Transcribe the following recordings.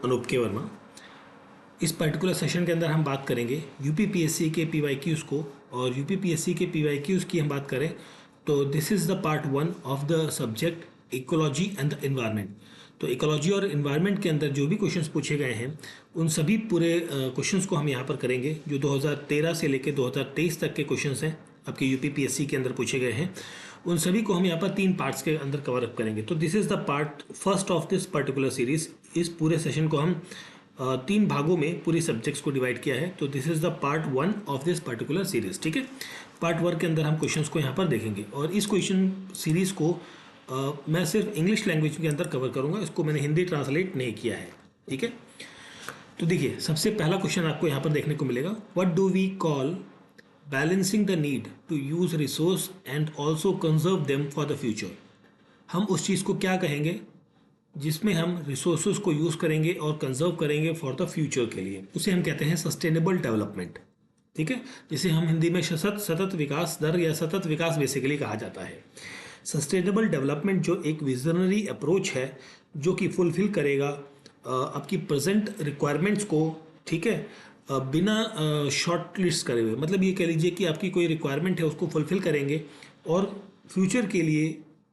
अनूप के वर्मा। इस particular session के अंदर हम बात करेंगे यूपीपीएससी के पीवाईक्यूज़ को, और यूपीपीएससी के पीवाईक्यूज़ की हम बात करें तो this is the part 1 of the subject ecology and the environment. तो इकोलॉजी और एनवायरनमेंट के अंदर जो भी क्वेश्चंस पूछे गए हैं उन सभी पूरे क्वेश्चंस को हम यहाँ पर करेंगे, जो 2013 से लेकर 2023 तक के क्वेश्चंस हैं आपके यूपीपीएससी के अंदर पूछे गए हैं। उन सभी को हम यहाँ पर 3 पार्ट्स के अंदर कवर अप करेंगे। तो this is the part first of this particular series. इस पूरे सेशन को हम 3 भागों में पूरी सब्जेक्ट्स को डिवाइड किया है। तो this is the part 1 of this particular series. ठीक है, पार्ट 1 के अंदर हम क्वेश्चंस को यहाँ पर देखेंगे, और इस क्वेश्चन सीरीज़ को मैं सिर्फ इंग्लिश लैंग्वेज के अंदर कवर करूँगा, इसको मैंने हिंदी ट्रांसलेट नहीं किया है। ठीक है, तो देखिए सबसे पहला क्वेश्चन आपको यहाँ पर देखने को मिलेगा, what do we call balancing the need to use resource and also conserve them for the future. हम उस चीज़ को क्या कहेंगे जिसमें हम रिसोर्सेज को यूज़ करेंगे और कंजर्व करेंगे फॉर द फ्यूचर के लिए, उसे हम कहते हैं सस्टेनेबल डेवलपमेंट। ठीक है, जिसे हम हिंदी में सतत विकास दर या सतत विकास बेसिकली कहा जाता है। सस्टेनेबल डेवलपमेंट जो एक विजनरी अप्रोच है जो कि फुलफिल करेगा आपकी प्रेजेंट रिक्वायरमेंट्स को, ठीक है, बिना शॉर्ट लिस्ट करे हुए। मतलब ये कह लीजिए कि आपकी कोई रिक्वायरमेंट है उसको फुलफिल करेंगे और फ्यूचर के लिए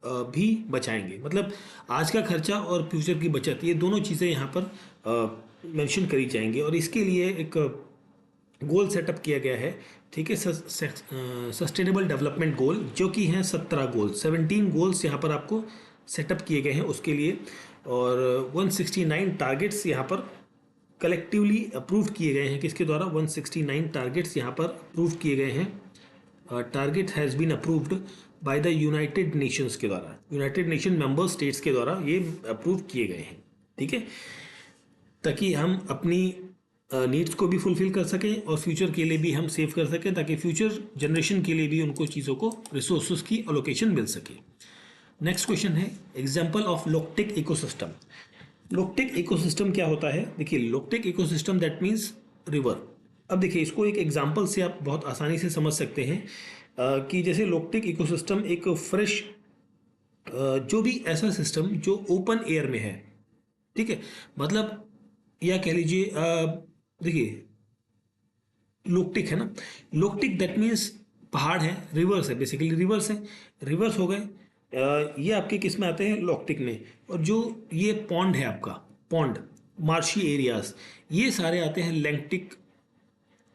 भी बचाएंगे। मतलब आज का खर्चा और फ्यूचर की बचत, ये दोनों चीज़ें यहाँ पर मेंशन करी जाएंगी, और इसके लिए एक गोल सेटअप किया गया है। ठीक है, सस्टेनेबल डेवलपमेंट गोल जो कि हैं 17 गोल्स यहाँ पर आपको सेटअप किए गए हैं उसके लिए, और 169 टारगेट्स यहाँ पर कलेक्टिवली अप्रूव किए गए हैं। किसके द्वारा? 169 टारगेट्स यहाँ पर अप्रूव किए गए हैं। Target has been approved by the United Nations के द्वारा, यूनाइटेड नेशन मेंबर स्टेट्स के द्वारा ये अप्रूव किए गए हैं। ठीक है, ताकि हम अपनी नीड्स को भी फुलफिल कर सकें और फ्यूचर के लिए भी हम सेव कर सकें, ताकि फ्यूचर जनरेशन के लिए भी उनको चीज़ों को रिसोर्सेज की एलोकेशन मिल सके। नेक्स्ट क्वेश्चन है एग्जाम्पल ऑफ लोक्टिक इकोसिस्टम। लोक्टिक इकोसिस्टम क्या होता है? देखिए, लोक्टिक इकोसिस्टम दैट मीन्स रिवर। अब देखिए, इसको एक एग्जाम्पल से आप बहुत आसानी से समझ सकते हैं कि जैसे लोक्टिक इकोसिस्टम एक फ्रेश जो भी ऐसा सिस्टम जो ओपन एयर में है, ठीक है, मतलब या कह लीजिए देखिए लोक्टिक है ना, लोक्टिक दैट मीन्स पहाड़ है, रिवर्स है, बेसिकली रिवर्स है, रिवर्स हो गए ये आपके किस में आते हैं? लोक्टिक में। और जो ये पॉन्ड है आपका, पॉन्ड, मार्शी एरियाज, ये सारे आते हैं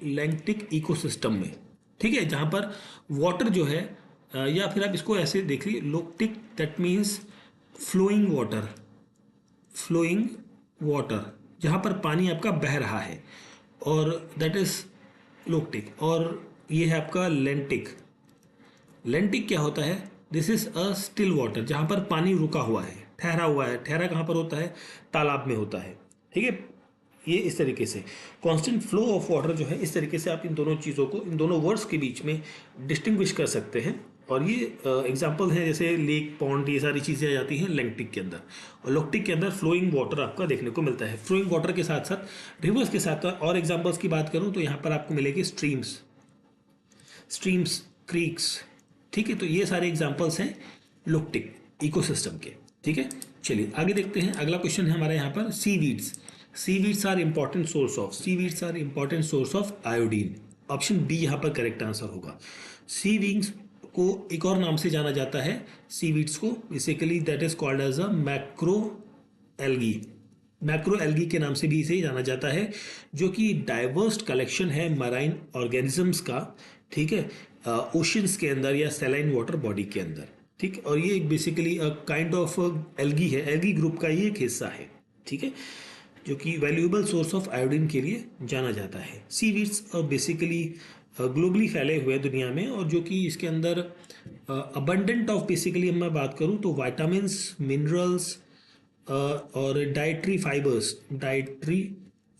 लैंक्टिक इकोसिस्टम में। ठीक है, जहाँ पर वाटर जो है या फिर आप इसको ऐसे देख लीजिए, लोक्टिक दैट मीन्स फ्लोइंग वाटर, जहाँ पर पानी आपका बह रहा है, और दैट इज लोक्टिक। और ये है आपका लेंटिक। लेंटिक क्या होता है? This is a still water, जहाँ पर पानी रुका हुआ है, ठहरा हुआ है। ठहरा कहाँ पर होता है? तालाब में होता है। ठीक है, ये इस तरीके से कांस्टेंट फ्लो ऑफ वाटर जो है, इस तरीके से आप इन दोनों चीज़ों को, इन दोनों वर्ड्स के बीच में डिस्टिंग्विश कर सकते हैं। और ये एग्जाम्पल हैं जैसे लेक, पॉन्ड, ये सारी चीज़ें आ जाती हैं लेंटिक के अंदर। और लोक्टिक के अंदर फ्लोइंग वाटर आपका देखने को मिलता है। फ्लोइंग वाटर के साथ साथ रिवर्स के साथ और एग्जाम्पल्स की बात करूँ तो यहाँ पर आपको मिलेगी स्ट्रीम्स, क्रीक्स। ठीक है, तो ये सारे एग्जाम्पल्स हैं लोक्टिक इकोसिस्टम के। ठीक है, चलिए आगे देखते हैं। अगला क्वेश्चन है हमारे यहाँ पर seaweeds are important source of iodine. Option B यहाँ पर करेक्ट आंसर होगा। सीवीड्स को एक और नाम से जाना जाता है, सीवीड्स को basically that is called as a macro algae के नाम से भी इसे जाना जाता है, जो कि डाइवर्स कलेक्शन है मराइन ऑर्गेनिजम्स का। ठीक है, ओशंस के अंदर या सैलाइन वाटर बॉडी के अंदर। ठीक, और ये बेसिकली काइंड ऑफ एल्गी है, एल्गी ग्रुप का ये एक हिस्सा है। ठीक है, जो कि वैल्यूएबल सोर्स ऑफ आयोडीन के लिए जाना जाता है। सीवीड्स बेसिकली ग्लोबली फैले हुए दुनिया में, और जो कि इसके अंदर अबंडेंट ऑफ, बेसिकली मैं बात करूं तो विटामिन्स, मिनरल्स और डाइटरी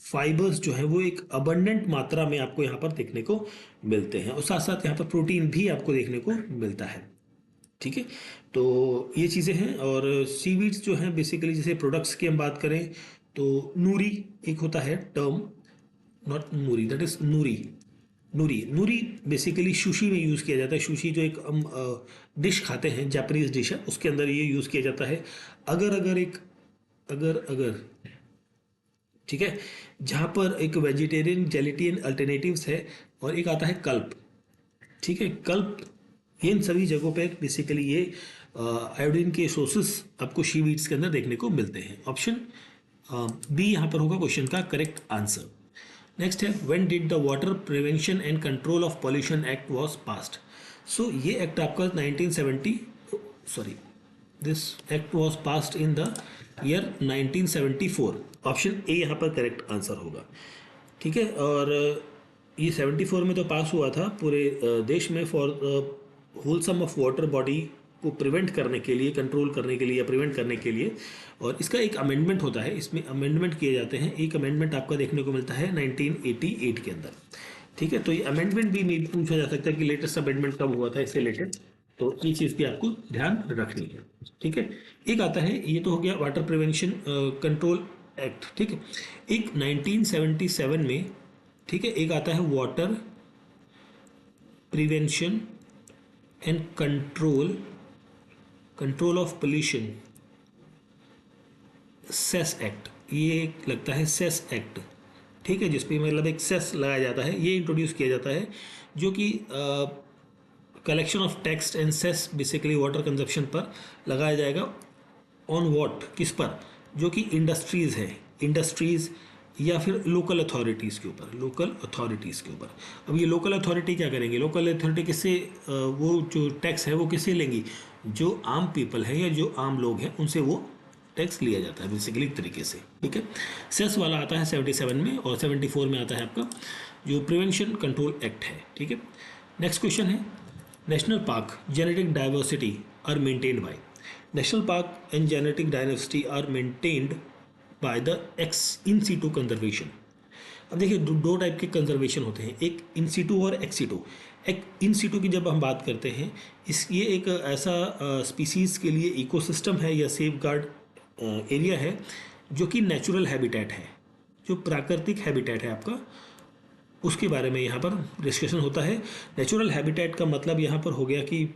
फाइबर्स जो है वो एक अबंडेंट मात्रा में आपको यहाँ पर देखने को मिलते हैं, और साथ साथ यहाँ पर प्रोटीन भी आपको देखने को मिलता है। ठीक है, तो ये चीज़ें हैं। और सीवीड्स जो हैं बेसिकली, जैसे प्रोडक्ट्स की हम बात करें तो नूरी एक होता है term, not Noori, that is Noori basically sushi में यूज़ किया जाता है। सुशी जो एक डिश खाते हैं, जापानीज डिश है, उसके अंदर ये यूज़ किया जाता है। अगर ठीक है, जहाँ पर एक वेजिटेरियन जेलेटिन अल्टरनेटिव्स है और एक आता है कल्प। ठीक है, कल्प, इन सभी जगहों पे बेसिकली ये आयोडीन के सोर्सेस आपको शी वीड्स के अंदर देखने को मिलते हैं। ऑप्शन बी यहाँ पर होगा क्वेश्चन का करेक्ट आंसर। नेक्स्ट है, when did the water prevention and control of pollution act was passed. So ये एक्ट आपका 1970 sorry this act was passed in the year 1974। Option A यहाँ पर करेक्ट आंसर होगा। ठीक है, और ये 74 में तो पास हुआ था पूरे देश में for wholesome of water body को प्रिवेंट करने के लिए, कंट्रोल करने के लिए या प्रिवेंट करने के लिए। और इसका एक अमेंडमेंट होता है, इसमें अमेंडमेंट किए जाते हैं। एक अमेंडमेंट आपका देखने को मिलता है 1988 के अंदर। ठीक है, तो ये अमेंडमेंट भी मेरी पूछा जा सकता है कि लेटेस्ट अमेंडमेंट कब हुआ था इससे रिलेटेड, तो ये चीज़ भी आपको ध्यान रखनी है। ठीक है, एक आता है, ये तो हो गया वाटर प्रिवेंशन कंट्रोल एक्ट। ठीक है, एक 1977 में, ठीक है, एक आता है water prevention and control of pollution cess act. ये लगता है सेस एक्ट। ठीक है, जिसपे मतलब एक सेस लगाया जाता है, ये इंट्रोड्यूस किया जाता है, जो कि collection of tax and cess basically water consumption पर लगाया जाएगा। ऑन व्हाट, किस पर, जो कि इंडस्ट्रीज़ है, इंडस्ट्रीज़ या फिर लोकल अथॉरिटीज़ के ऊपर, लोकल अथॉरिटीज़ के ऊपर। अब ये लोकल अथॉरिटी क्या करेंगे, लोकल अथॉरिटी किससे वो जो टैक्स है वो किससे लेंगी, जो आम पीपल है या जो आम लोग हैं उनसे वो टैक्स लिया जाता है बेसिकली एक तरीके से। ठीक है, सेस वाला आता है 77 में, और 74 में आता है आपका जो प्रिवेंशन कंट्रोल एक्ट है। ठीक है, नेक्स्ट क्वेश्चन है, national park genetic diversity are maintained by. National park and genetic diversity are maintained by the in situ conservation. अब देखिए दो टाइप के कंजर्वेशन होते हैं, एक इन सीटू और एक्स सीटू। एक इन सीटू की जब हम बात करते हैं, ये एक ऐसा स्पीसीज़ के लिए इकोसिस्टम है या सेफ गार्ड एरिया है जो कि नेचुरल हैबिटेट है, जो प्राकृतिक हैबिटेट है आपका, उसके बारे में यहाँ पर डिस्कशन होता है। नेचुरल हैबिटेट का मतलब यहाँ पर हो गया कि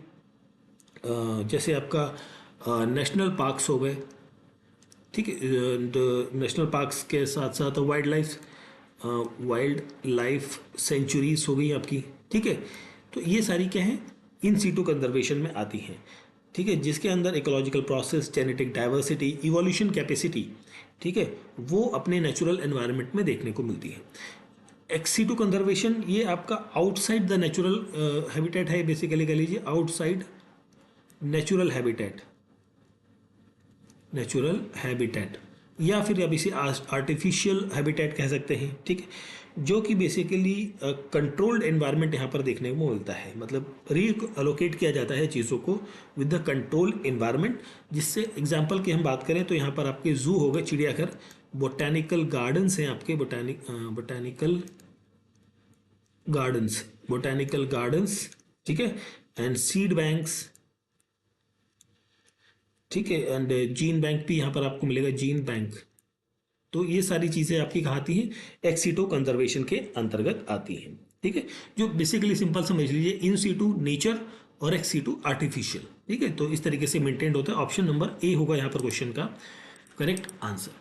जैसे आपका नेशनल पार्क्स हो गए, ठीक है, नेशनल पार्क्स के साथ साथ वाइल्ड लाइफ सेंचुरीज हो गई आपकी। ठीक है, तो ये सारी क्या है, इन सीटू कंजर्वेशन में आती हैं। ठीक है, जिसके अंदर ecological process, genetic diversity, evolution capacity, ठीक है, वो अपने नेचुरल एनवायरनमेंट में देखने को मिलती है। एक्स सीटू कंजर्वेशन ये आपका आउटसाइड द नेचुरल हैबिटेट है, बेसिकली कह लीजिए आउटसाइड नेचुरल हैबिटेट या फिर अब इसे आर्टिफिशियल हैबिटेट कह सकते हैं। ठीक है, जो कि बेसिकली कंट्रोल्ड एनवायरनमेंट यहाँ पर देखने को मिलता है, मतलब रीअलोकेट किया जाता है चीज़ों को विद द कंट्रोल्ड एनवायरनमेंट। जिससे एग्जांपल की हम बात करें तो यहाँ पर आपके जू हो गए, चिड़ियाघर, बोटैनिकल गार्डन्स हैं आपके, बोटैनिकल गार्डन्स, ठीक है, एंड सीड बैंक्स, ठीक है, एंड जीन बैंक भी यहाँ पर आपको मिलेगा, जीन बैंक। तो ये सारी चीज़ें आपकी कहाँ आती हैं, एक्स सीटू कंजर्वेशन के अंतर्गत आती हैं। ठीक है, जो बेसिकली सिंपल समझ लीजिए, इन सीटू नेचर और एक्स सीटू आर्टिफिशियल। ठीक है, तो इस तरीके से मेंटेन्ड होता है। ऑप्शन नंबर ए होगा यहाँ पर क्वेश्चन का correct answer.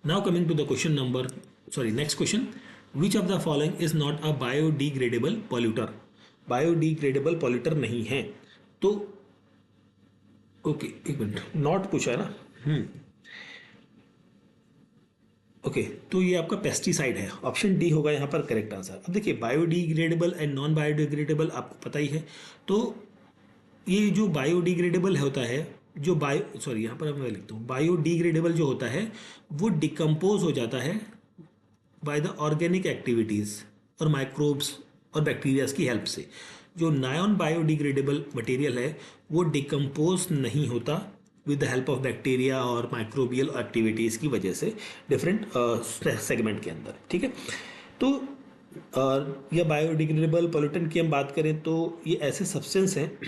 Now coming to the question number next question, which of the following is not a biodegradable polluter. Biodegradable polluter नहीं है, तो ओके एक मिनट, नॉट पूछा है ना, ओके, तो ये आपका पेस्टिसाइड है। ऑप्शन डी होगा यहाँ पर करेक्ट आंसर। अब देखिए बायोडिग्रेडेबल एंड नॉन बायोडिग्रेडेबल आपको पता ही है, तो ये जो बायोडिग्रेडेबल होता है, जो यहाँ पर मैं लिखता हूँ, बायोडिग्रेडेबल जो होता है वो डिकम्पोज हो जाता है बाय द ऑर्गेनिक एक्टिविटीज़ और माइक्रोब्स और बैक्टीरियाज की हेल्प से। जो नॉन बायोडिग्रेडेबल मटेरियल है वो डिकम्पोज नहीं होता with the help of bacteria और माइक्रोबियल एक्टिविटीज़ की वजह से डिफरेंट सेगमेंट के अंदर। ठीक है, तो या बायोडिग्रेडेबल पोल्यूटेंट की हम बात करें तो ये ऐसे सब्सटेंस हैं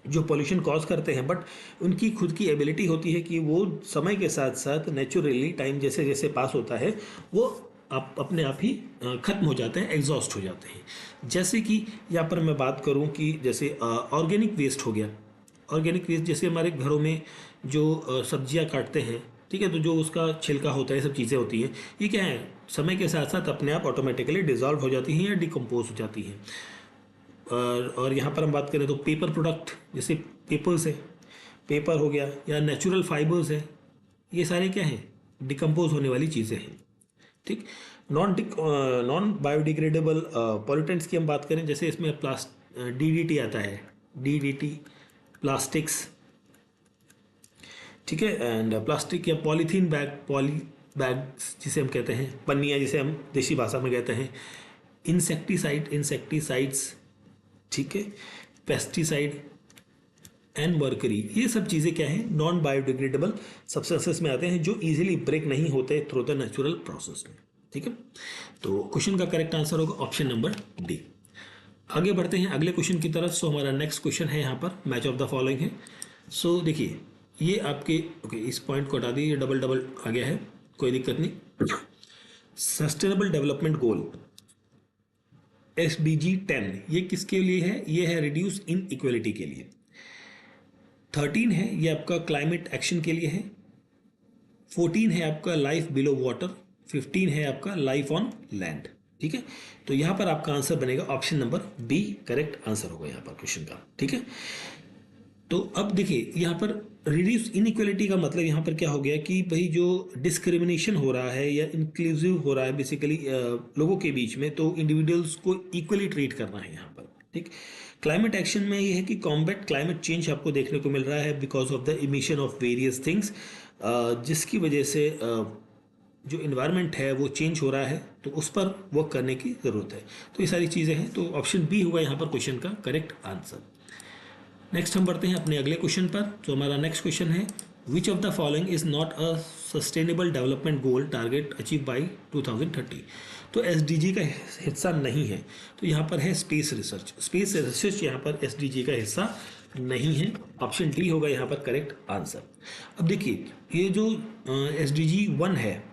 जो पोल्यूशन कॉज करते हैं, बट उनकी खुद की एबिलिटी होती है कि वो समय के साथ साथ नेचुरली टाइम जैसे जैसे पास होता है वो आप अपने आप ही ख़त्म हो जाते हैं, एग्जॉस्ट हो जाते हैं। जैसे कि यहाँ पर मैं बात करूँ कि जैसे ऑर्गेनिक वेस्ट हो गया, ऑर्गेनिक वेस्ट जैसे हमारे घरों में जो सब्जियाँ काटते हैं ठीक है, तो जो उसका छिलका होता है, ये सब चीज़ें होती हैं, ये क्या है, समय के साथ साथ अपने आप ऑटोमेटिकली डिजॉल्व हो जाती हैं या डिकम्पोज हो जाती हैं। और यहाँ पर हम बात करें तो पेपर प्रोडक्ट, जैसे पेपर्स है, पेपर हो गया, या नेचुरल फाइबर्स है, ये सारे क्या हैं, डिकम्पोज होने वाली चीज़ें हैं। ठीक। नॉन बायोडिग्रेडेबल पॉल्यूटेंट्स की हम बात करें, जैसे इसमें DDT आता है, DDT, प्लास्टिक्स, ठीक है, एंड प्लास्टिक या पॉलीथीन बैग, बैग्स जिसे हम कहते हैं, पन्नियाँ जिसे हम देसी भाषा में कहते हैं, इंसेक्टिसाइड्स, ठीक है, पेस्टिसाइड एंड मर्करी, ये सब चीज़ें क्या हैं, नॉन बायोडिग्रेडेबल सब्सटेंसेस में आते हैं, जो इजीली ब्रेक नहीं होते थ्रू द नेचुरल प्रोसेस में। ठीक है, तो क्वेश्चन का करेक्ट आंसर होगा ऑप्शन नंबर डी। आगे बढ़ते हैं अगले क्वेश्चन की तरफ। सो हमारा नेक्स्ट क्वेश्चन है यहाँ पर मैच ऑफ द फॉलोइंग है। सो देखिए, ये आपके ओके, इस पॉइंट को हटा दिए, ये डबल डबल आ गया है, कोई दिक्कत नहीं। सस्टेनेबल डेवलपमेंट गोल SDG 10, ये किसके लिए है, ये है रिड्यूस इन इक्वलिटी के लिए। 13 है ये आपका क्लाइमेट एक्शन के लिए है। 14 है आपका लाइफ बिलो वाटर। 15 है आपका लाइफ ऑन लैंड। ठीक है, तो यहां पर आपका आंसर बनेगा option number B, correct answer होगा यहां पर क्वेश्चन का। ठीक है, तो अब देखिए यहां पर रिड्यूस इनइक्वलिटी का मतलब यहां पर क्या हो गया कि भाई जो डिस्क्रिमिनेशन हो रहा है या इंक्लूसिव हो रहा है बेसिकली लोगों के बीच में, तो इंडिविजुअल्स को इक्वली ट्रीट करना है यहां पर। ठीक, क्लाइमेट एक्शन में ये है कि कॉम्बैट क्लाइमेट चेंज आपको देखने को मिल रहा है because of the emission of various things, जिसकी वजह से जो इन्वायरमेंट है वो चेंज हो रहा है, तो उस पर वर्क करने की ज़रूरत है। तो ये सारी चीज़ें हैं, तो ऑप्शन बी होगा यहाँ पर क्वेश्चन का करेक्ट आंसर। नेक्स्ट हम बढ़ते हैं अपने अगले क्वेश्चन पर। तो हमारा नेक्स्ट क्वेश्चन है, which of the following is not a sustainable development goal target achieve by 2030। तो SDG का हिस्सा नहीं है, तो यहाँ पर है स्पेस रिसर्च। स्पेस रिसर्च यहाँ पर SDG का हिस्सा नहीं है, ऑप्शन डी होगा यहाँ पर करेक्ट आंसर। अब देखिए, ये जो SDG 1 है,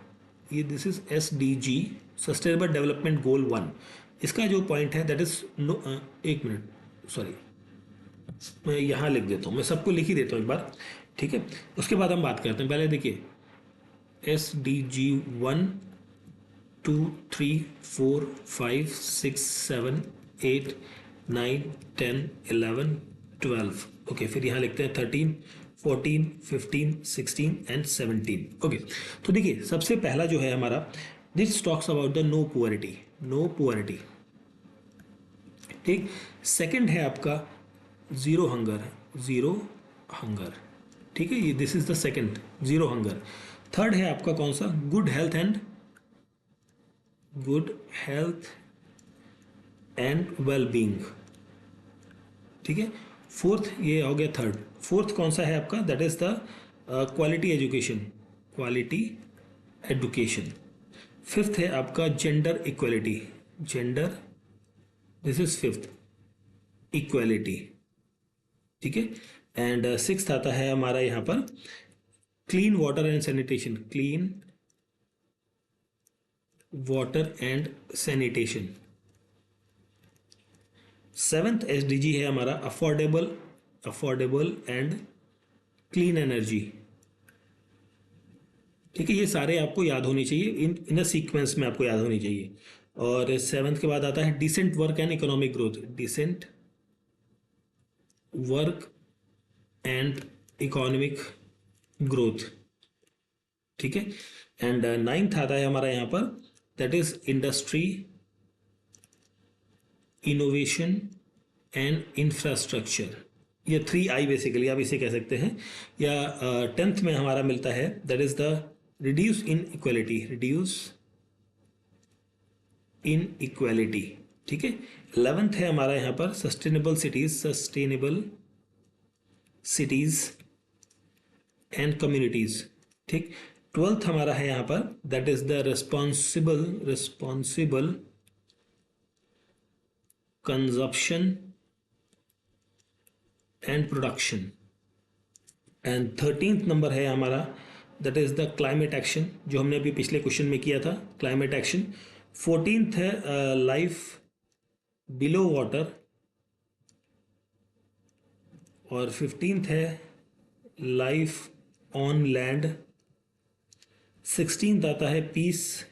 ये this is SDG sustainable development goal 1, इसका जो पॉइंट है दैट इज नो, एक मिनट सॉरी, मैं यहाँ लिख देता हूँ, मैं सबको लिख ही देता हूँ एक बार। ठीक है, उसके बाद हम बात करते हैं। पहले देखिए SDG 1, 2, 3, 4, 5, 6, 7, 8, 9, 10, 11, 12। ओके, फिर यहाँ लिखते हैं 13, 14, 15, 16 एंड 17। ओके, तो देखिए सबसे पहला जो है हमारा, this talks about the no poverty, no poverty. ठीक, सेकंड है आपका जीरो हंगर, जीरो हंगर। ठीक है, ये this is the second, zero hunger. Third है आपका कौन सा, good health and well being. ठीक है, फोर्थ ये हो गया थर्ड। फोर्थ कौन सा है आपका, that is the quality education, quality education. Fifth है आपका gender equality, gender, this is fifth, equality. ठीक है, एंड सिक्स्थ आता है हमारा यहाँ पर clean water and sanitation, clean water and sanitation. Seventh SDG है हमारा अफोर्डेबल एंड क्लीन एनर्जी। ठीक है, ये सारे आपको याद होने चाहिए, इन सीक्वेंस में आपको याद होनी चाहिए। और सेवेंथ के बाद आता है decent work and economic growth, decent work and economic growth. ठीक है, एंड नाइन्थ आता है हमारा यहाँ पर, that is industry, innovation and infrastructure. ये 3I बेसिकली आप इसे कह सकते हैं। या 10th में हमारा मिलता है, that is the reduce in equality, reduce in equality. ठीक है, 11th है हमारा यहाँ पर sustainable cities, sustainable cities and communities. ठीक, 12th हमारा है यहाँ पर, that is the responsible consumption and production. And 13th number है हमारा, that is the climate action, जो हमने अभी पिछले क्वेश्चन में किया था, क्लाइमेट एक्शन। 14th है लाइफ बिलो वाटर, और 15th है लाइफ ऑन लैंड, 16th आता है peace,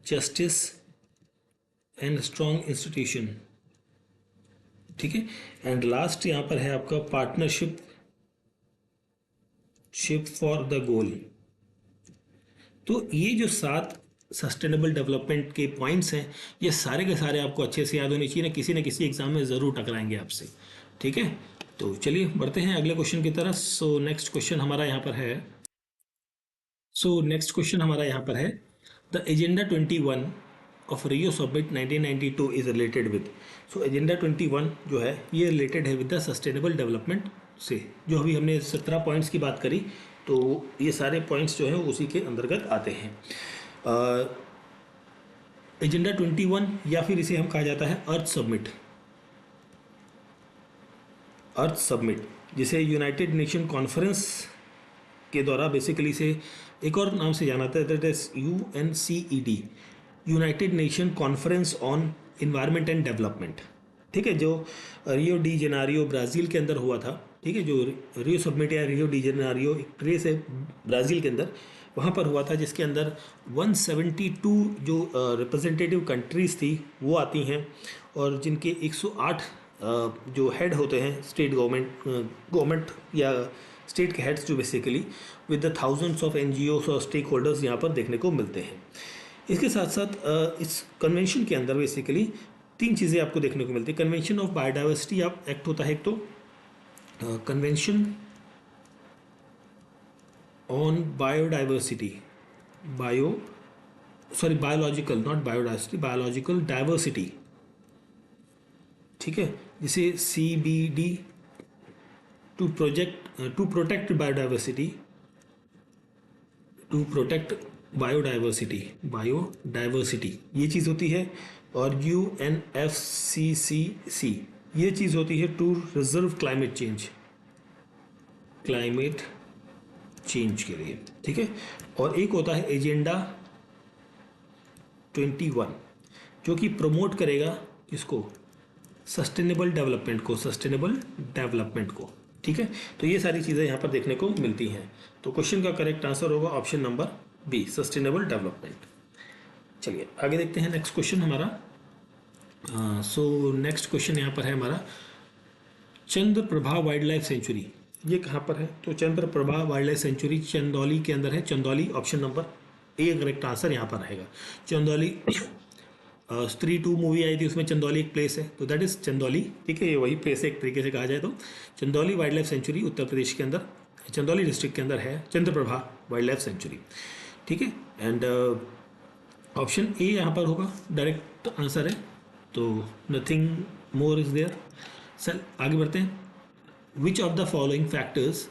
justice and strong institution, ठीक है। एंड लास्ट यहाँ पर है आपका पार्टनरशिप फॉर द गोल। तो ये जो 7 सस्टेनेबल डेवलपमेंट के पॉइंट्स हैं, ये सारे के सारे आपको अच्छे से याद होने चाहिए, ना किसी एग्जाम में ज़रूर टकराएंगे आपसे, ठीक है। तो चलिए बढ़ते हैं अगले क्वेश्चन की तरफ। सो नेक्स्ट क्वेश्चन हमारा यहाँ पर है the agenda 21 of Rio summit 1992 is related with. So agenda 21 जो है ये रिलेटेड है विद द सस्टेनेबल डेवलपमेंट से। जो अभी हमने 17 पॉइंट्स की बात करी, तो ये सारे पॉइंट्स जो हैं उसी के अंतर्गत आते हैं। एजेंडा 21 या फिर इसे हम कहा जाता है अर्थ समिट, जिसे यूनाइटेड नेशन कॉन्फ्रेंस के द्वारा बेसिकली से एक और नाम से जाना जाता है, that is UNCED, United nation conference on environment and development, ठीक है। जो रियो डी जेनेरियो ब्राज़ील के अंदर हुआ था, ठीक है। जो रियो समिट या रियो डी जेनेरियो एक प्लेस है ब्राज़ील के अंदर, वहाँ पर हुआ था, जिसके अंदर 172 जो रिप्रेजेंटेटिव कंट्रीज़ थी वो आती हैं, और जिनके 108 जो हेड होते हैं स्टेट गवर्नमेंट या स्टेट के हेड्स, जो basically with the thousands of NGOs और स्टेक होल्डर्स यहाँ पर देखने को मिलते हैं। इसके साथ साथ इस कन्वेंशन के अंदर बेसिकली 3 चीज़ें आपको देखने को मिलती है। कन्वेंशन ऑफ बायोडाइवर्सिटी आप एक्ट होता है एक, तो convention on biodiversity, biological, not biodiversity, biological diversity, ठीक है, जिसे CBD टू प्रोटेक्ट बायोडाइवर्सिटी ये चीज़ होती है। और UNFCCC ये चीज़ होती है टू रिजर्व क्लाइमेट चेंज के लिए, ठीक है। और एक होता है एजेंडा 21 जो कि प्रमोट करेगा इसको, सस्टेनेबल डेवलपमेंट को, ठीक है। तो ये सारी चीज़ें यहाँ पर देखने को मिलती हैं। तो क्वेश्चन का करेक्ट आंसर होगा option number B, sustainable development. चलिए आगे देखते हैं नेक्स्ट क्वेश्चन हमारा। सो नेक्स्ट क्वेश्चन यहाँ पर है हमारा चंद्रप्रभा वाइल्ड लाइफ सेंचुरी, ये कहाँ पर है? तो Chandraprabha wild life sanctuary Chandauli के अंदर है। Chandauli option number A correct answer यहाँ पर रहेगा। चंदौली स्त्री 2 मूवी आई थी, उसमें चंदौली एक प्लेस है, तो दैट इज चंदौली, ठीक है। ये वही प्लेस है एक तरीके से कहा जाए तो। Chandauli wild life sanctuary Uttar Pradesh के अंदर, चंदौली डिस्ट्रिक्ट के अंदर है चंद्रप्रभा वाइल्ड लाइफ सेंचुरी, ठीक है। एंड ऑप्शन ए यहाँ पर होगा, डायरेक्ट आंसर है, तो नथिंग मोर इज देयर। चल आगे बढ़ते हैं। विच of the following factors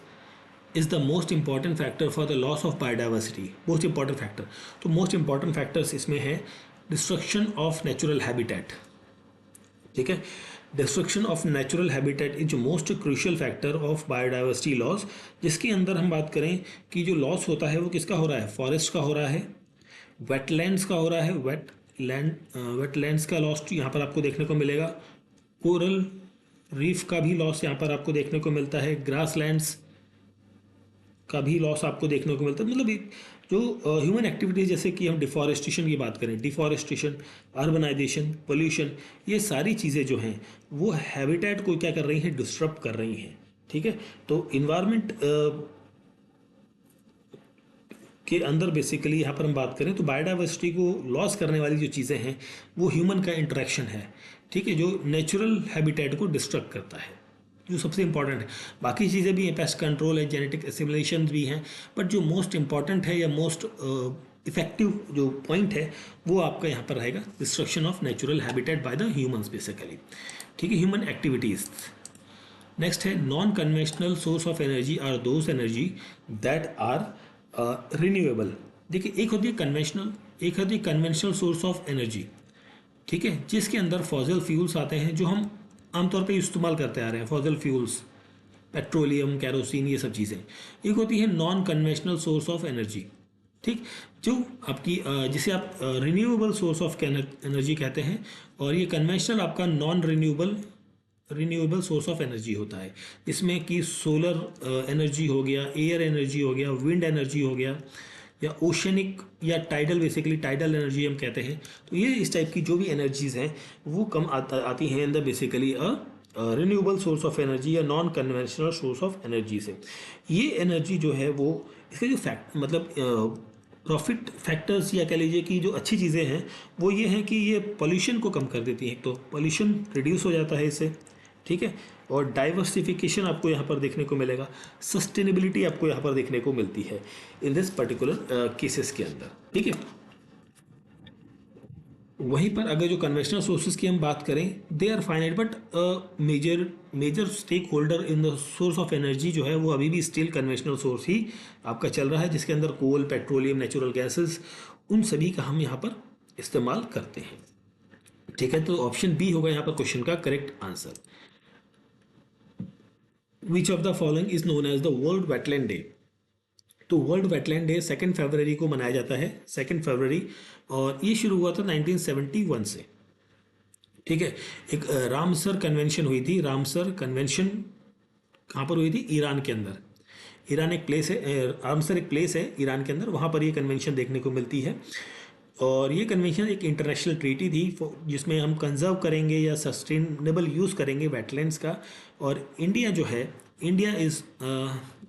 is the most important factor for the loss of biodiversity? Most important factor, तो मोस्ट इंपॉर्टेंट फैक्टर्स इसमें है डिस्ट्रक्शन ऑफ नेचुरल हैबिटेट, ठीक है। Destruction of natural habitat is most crucial factor of biodiversity loss, जिसके अंदर हम बात करें कि जो लॉस होता है वो किसका हो रहा है? फॉरेस्ट का हो रहा है, वेटलैंड्स का हो रहा है, वेटलैंड्स का लॉस यहाँ पर आपको देखने को मिलेगा, कोरल रीफ का भी लॉस यहाँ पर आपको देखने को मिलता है, ग्रासलैंड्स का भी लॉस आपको देखने को मिलता है। मतलब जो ह्यूमन एक्टिविटीज़, जैसे कि हम डिफॉरेस्टेशन की बात करें, डिफॉरेस्टेशन, अर्बनाइजेशन, पोल्यूशन, ये सारी चीज़ें जो हैं वो हैबिटेट को क्या कर रही हैं? डिस्टर्ब कर रही हैं, ठीक है। तो इन्वायरमेंट के अंदर बेसिकली यहाँ पर हम बात करें तो बायोडाइवर्सिटी को लॉस करने वाली जो चीज़ें हैं वो ह्यूमन का इंटरेक्शन है, ठीक है, जो नेचुरल हैबिटेट को डिस्ट्रक्ट करता है, जो सबसे इंपॉर्टेंट है। बाकी चीज़ें भी हैं, पेस्ट कंट्रोल है, जेनेटिक एसिमिलेशन भी हैं, बट जो मोस्ट इंपॉर्टेंट है या मोस्ट इफेक्टिव जो पॉइंट है वो आपका यहाँ पर रहेगा, destruction of natural habitat by the humans basically, ठीक है, ह्यूमन एक्टिविटीज़। नेक्स्ट है non conventional source of energy are those energy that are renewable. देखिए, एक होती है कन्वेंशनल, एक होती है कन्वेंशनल सोर्स ऑफ एनर्जी, ठीक है, जिसके अंदर फॉसिल फ्यूल्स आते हैं जो हम आमतौर पे इस्तेमाल करते आ रहे हैं, फॉसिल फ्यूल्स, पेट्रोलियम, कैरोसिन, ये सब चीज़ें। एक होती है non conventional source of energy, ठीक, जो आपकी जिसे आप रिन्यूएबल सोर्स ऑफ एनर्जी कहते हैं, और ये कन्वेंशनल आपका non renewable source of energy होता है, जिसमें कि सोलर एनर्जी हो गया, एयर एनर्जी हो गया, विंड एनर्जी हो गया, या ओशनिक या टाइडल, बेसिकली टाइडल एनर्जी हम कहते हैं। तो ये इस टाइप की जो भी एनर्जीज हैं वो कम आती हैं in the basically renewable source of energy या non conventional source of energy से। ये एनर्जी जो है वो इसके जो फैक्ट मतलब प्रॉफिट फैक्टर्स या कह लीजिए कि जो अच्छी चीज़ें हैं वो ये हैं कि ये पॉल्यूशन को कम कर देती हैं, तो पॉल्यूशन रिड्यूस हो जाता है इससे, ठीक है। और डाइवर्सिफिकेशन आपको यहाँ पर देखने को मिलेगा, सस्टेनेबिलिटी आपको यहाँ पर देखने को मिलती है इन दिस पर्टिकुलर केसेस के अंदर, ठीक है। वहीं पर अगर जो कन्वेंशनल सोर्सेज की हम बात करें, they are finite but major stakeholder in the source of energy जो है वो अभी भी स्टिल कन्वेंशनल सोर्स ही आपका चल रहा है, जिसके अंदर कोल, पेट्रोलियम, नेचुरल गैसेस, उन सभी का हम यहाँ पर इस्तेमाल करते हैं, ठीक है। तो ऑप्शन बी होगा यहाँ पर क्वेश्चन का correct answer. Which of the following is known as the world wetland day. तो वर्ल्ड वेटलैंड डे 2 फरवरी को मनाया जाता है, 2 फरवरी, और ये शुरू हुआ था 1971 से, ठीक है। एक रामसर कन्वेंशन हुई थी। रामसर कन्वेंशन कहाँ पर हुई थी? ईरान के अंदर। ईरान एक प्लेस है, रामसर एक प्लेस है ईरान के अंदर, वहाँ पर ये कन्वेंशन देखने को मिलती है। और ये कन्वेंशन एक इंटरनेशनल ट्रीटी थी जिसमें हम कंजर्व करेंगे या सस्टेनेबल यूज़ करेंगे वेटलैंड्स का। और इंडिया जो है, India is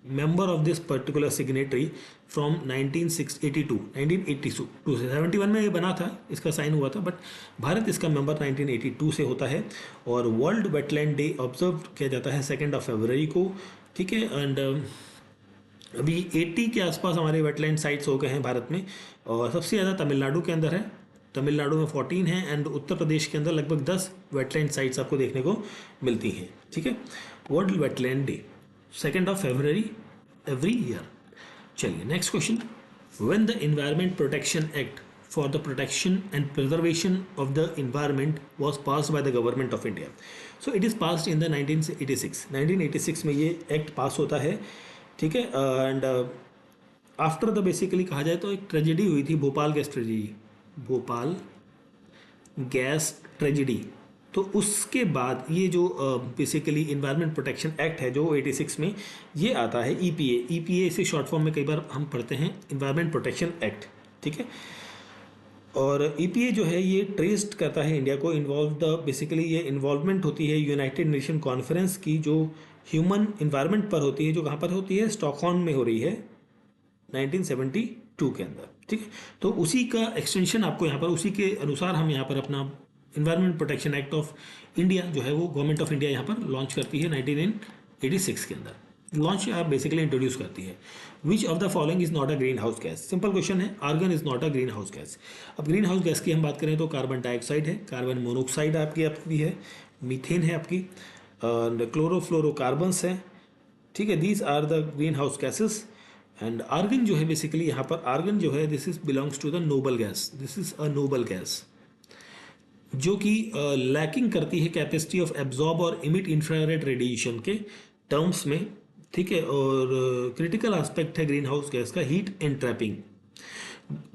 member of this particular signatory from 1982 to 71 में ये बना था, इसका साइन हुआ था, बट भारत इसका मेंबर 1982 से होता है। और वर्ल्ड वेटलैंड डे ऑब्जर्व किया जाता है 2 फरवरी को, ठीक है। एंड अभी 80 के आसपास हमारे वेटलैंड साइट्स हो गए हैं भारत में, और सबसे ज़्यादा तमिलनाडु के अंदर है, तमिलनाडु में 14 है, एंड उत्तर प्रदेश के अंदर लगभग 10 वेटलैंड साइट्स आपको देखने को मिलती हैं, ठीक है। वर्ल्ड वेटलैंड डे 2 फरवरी एवरी ईयर। चलिए next question. When the environment protection act for the protection and preservation of the environment was passed by the government of India. So it is passed in the 1986 में ये act पास होता है, ठीक है। And after the basically कहा जाए तो एक ट्रेजेडी हुई थी, Bhopal gas tragedy, Bhopal gas tragedy. तो उसके बाद ये जो बेसिकली इन्वायरमेंट प्रोटेक्शन एक्ट है जो 86 में ये आता है, ईपीए से शॉर्ट फॉर्म में कई बार हम पढ़ते हैं इन्वायरमेंट प्रोटेक्शन एक्ट, ठीक है। और ईपीए जो है ये ट्रेस्ड करता है इंडिया को, इन्वॉल्व द बेसिकली ये इन्वॉल्वमेंट होती है यूनाइटेड नेशन कॉन्फ्रेंस की जो ह्यूमन इन्वायरमेंट पर होती है, जो कहाँ पर होती है? स्टॉकहोम में हो रही है 1972 के अंदर, ठीक है। तो उसी का एक्सटेंशन आपको यहाँ पर, उसी के अनुसार हम यहाँ पर अपना environment protection act of India जो है वो गवर्नमेंट ऑफ इंडिया यहाँ पर लॉन्च करती है 1986 के अंदर, लॉन्च आप बेसिकली इंट्रोड्यूस करती है। Which of the following is not a green house gas. Simple question है, argon is not a green house gas. अब ग्रीन हाउस गैस की हम बात करें तो कार्बन डाइऑक्साइड है, कार्बन मोनोऑक्साइड आपकी है, मीथेन है आपकी, क्लोरोफ्लोरोकार्बन्स है, ठीक है। These are the green house gases. And argon जो है बेसिकली यहाँ पर, आर्गन जो है this is belongs to the noble gas, this is a noble gas जो कि लैकिंग करती है कैपेसिटी ऑफ एब्जॉर्ब और इमिट इंफ्रारेड रेडिएशन के टर्म्स में, ठीक है। और क्रिटिकल एस्पेक्ट है ग्रीन हाउस गैस का हीट एंड ट्रैपिंग,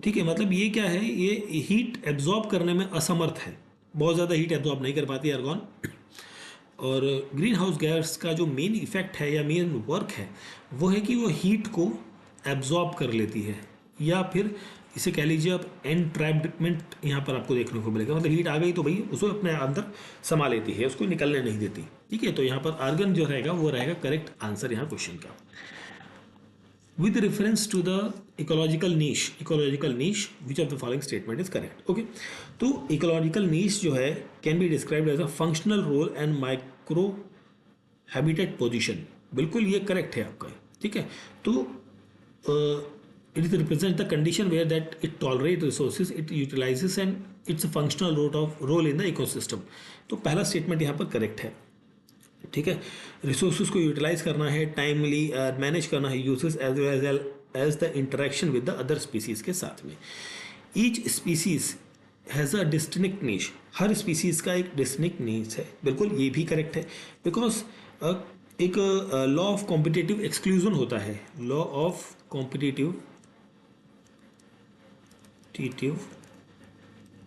ठीक है। मतलब ये क्या है, ये हीट एब्जॉर्ब करने में असमर्थ है, बहुत ज़्यादा हीट एब्जॉर्ब नहीं कर पाती आर्गन। और ग्रीन हाउस गैस का जो मेन इफेक्ट है या मेन वर्क है वो है कि वो हीट को एब्जॉर्ब कर लेती है, या फिर इसे कह लीजिए आप एनट्रैपमेंट यहाँ पर आपको देखने को मिलेगा। मतलब हीट आ गई तो भाई उसको अपने अंदर समा लेती है, उसको निकलने नहीं देती, ठीक है। तो यहाँ पर आर्गन जो रहेगा वो रहेगा करेक्ट आंसर यहाँ क्वेश्चन का। With reference to the ecological niche which of the following statement is correct, okay. तो इकोलॉजिकल नीश जो है can be described as a functional role and micro habitat position, बिल्कुल ये करेक्ट है आपका, ठीक है। तो it represents the condition where that it tolerates resources, it utilizes and it's a functional role in the ecosystem। तो पहला statement यहाँ पर करेक्ट है, ठीक है। रिसोर्सेज को यूटिलाइज करना है, टाइमली मैनेज करना है uses as well as the interaction with the other species के साथ में। Each species has a distinct niche, हर स्पीसीज का एक डिस्टिंक्ट नीश है, बिल्कुल ये भी करेक्ट है। बिकॉज एक लॉ ऑफ कॉम्पिटिटिव एक्सक्लूजन होता है, लॉ ऑफ कॉम्पिटिटिव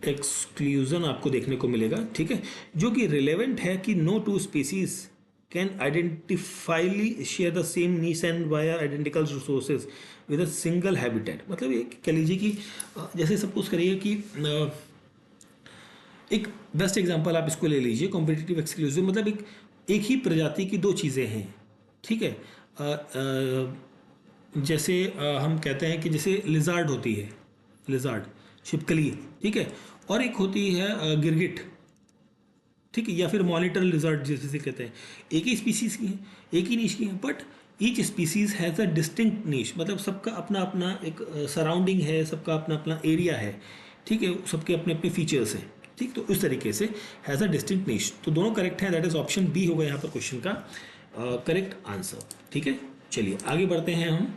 एक्सक्लूजन आपको देखने को मिलेगा, ठीक है, जो कि रिलेवेंट है कि no two species can identifiably share the same niche and via identical resources with a single habitat. मतलब ये कह लीजिए कि जैसे सपोज करिए कि एक बेस्ट एग्जांपल आप इसको ले लीजिए, कॉम्पिटिटिव एक्सक्लूसिव, मतलब एक ही प्रजाति की दो चीज़ें हैं, ठीक है। जैसे हम कहते हैं कि जैसे लिजार्ड होती है, लिजार्ड छिपकली, ठीक है, और एक होती है गिरगिट, ठीक है, या फिर मॉनिटर लिजर्ड जैसे कहते हैं, एक ही स्पीसीज की है, एक ही नीश की है, but each species has a distinct niche, मतलब सबका अपना अपना एक सराउंडिंग है, सबका अपना अपना एरिया है, ठीक है, सबके अपने अपने फीचर्स हैं, ठीक। तो इस तरीके से हैज़ अ डिस्टिंक्ट नीश, तो दोनों करेक्ट हैं, दैट इज ऑप्शन बी होगा यहाँ पर क्वेश्चन का करेक्ट आंसर, ठीक है। चलिए आगे बढ़ते हैं हम